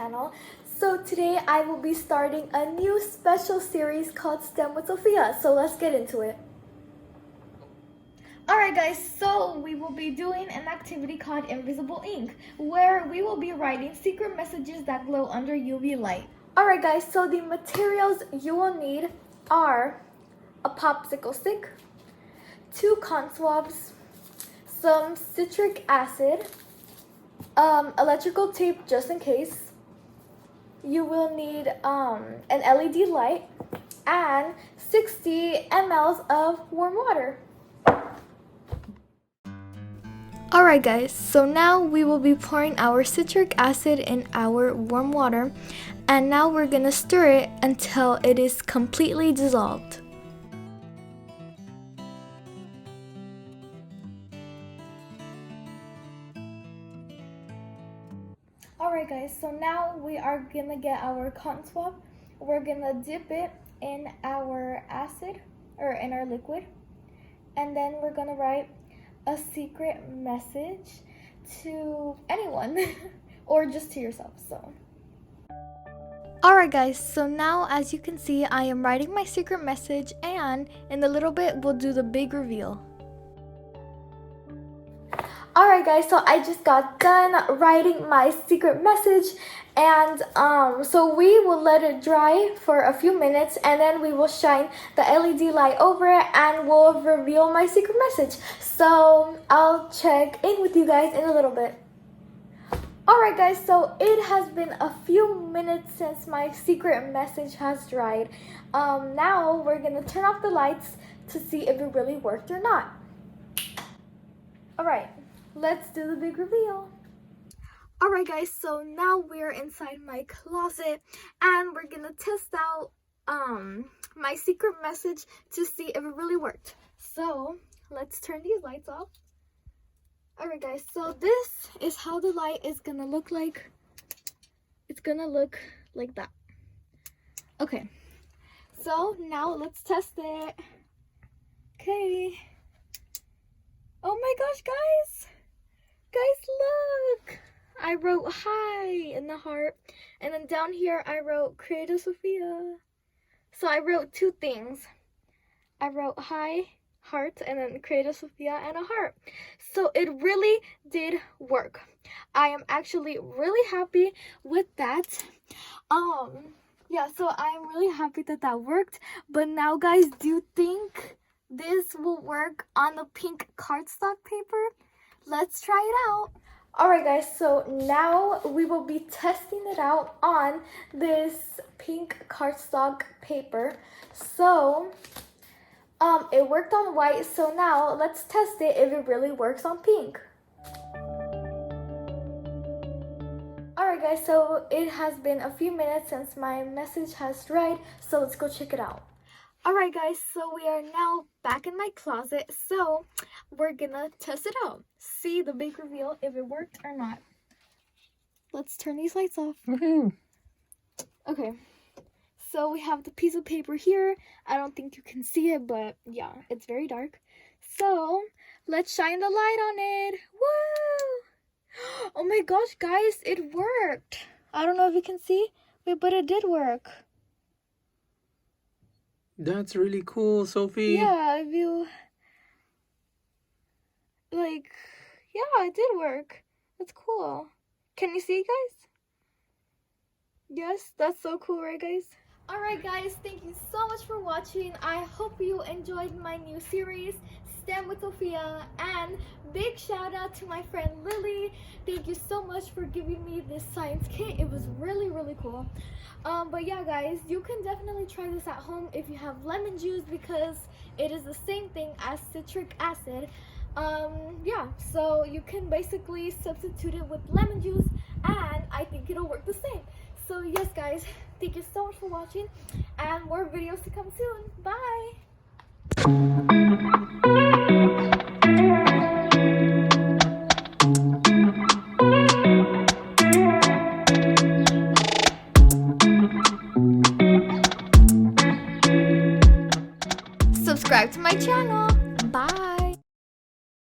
channel. So today I will be starting a new special series called STEM with Sophia. So let's get into it. Alright guys, so we will be doing an activity called Invisible Ink, where we will be writing secret messages that glow under UV light. Alright guys, so the materials you will need are a popsicle stick, 2 cotton swabs, some citric acid, electrical tape just in case. You will need an LED light and 60 ml of warm water. Alright guys, so now we will be pouring our citric acid in our warm water, and now we're gonna stir it until it is completely dissolved. Alright guys, so now we are gonna get our cotton swab. We're gonna dip it in our acid, or in our liquid, and then we're gonna write a secret message to anyone or just to yourself. So alright guys, so now as you can see, I am writing my secret message, and in a little bit we'll do the big reveal. Alright guys, so I just got done writing my secret message, and so we will let it dry for a few minutes, and then we will shine the LED light over it and we'll reveal my secret message. So I'll check in with you guys in a little bit. Alright guys, so it has been a few minutes since my secret message has dried. Now we're gonna turn off the lights to see if it really worked or not. Alright, let's do the big reveal. Alright guys, so now we're inside my closet and we're gonna test out my secret message to see if it really worked. So let's turn these lights off. Alright guys, so this is how the light is gonna look like. It's gonna look like that. Okay, so now let's test it. Okay. Oh my gosh, guys! Guys, look! I wrote hi in the heart, and then down here I wrote Creative Sofia. So I wrote 2 things. I wrote hi, heart, and then Creative Sofia and a heart. So it really did work. I am actually really happy with that. Yeah, so I'm really happy that that worked. But now guys, do you think this will work on the pink cardstock paper? Let's try it out. Alright guys, so now we will be testing it out on this pink cardstock paper. So it worked on white, so now let's test it if it really works on pink. Alright guys, so it has been a few minutes since my message has dried, so let's go check it out. Alright guys, so we are now back in my closet, so we're gonna test it out. See the big reveal if it worked or not. Let's turn these lights off. Okay, so we have the piece of paper here. I don't think you can see it, but yeah, it's very dark. So let's shine the light on it. Woo! Oh my gosh, guys, it worked. I don't know if you can see, wait, but it did work. That's really cool, Sophie. Yeah, if you like, yeah, it did work. That's cool. Can you see, guys? Yes, that's so cool, right guys? Alright guys, thank you so much for watching. I hope you enjoyed my new series, STEM with Sophia, and big shout out to my friend Lily. Thank you so much for giving me this science kit. It was really, really cool. But yeah guys, you can definitely try this at home if you have lemon juice, because it is the same thing as citric acid. Yeah, so you can basically substitute it with lemon juice, and I think it'll work the same. So yes guys, thank you so much for watching, and more videos to come soon. Bye! Subscribe to my channel. Bye!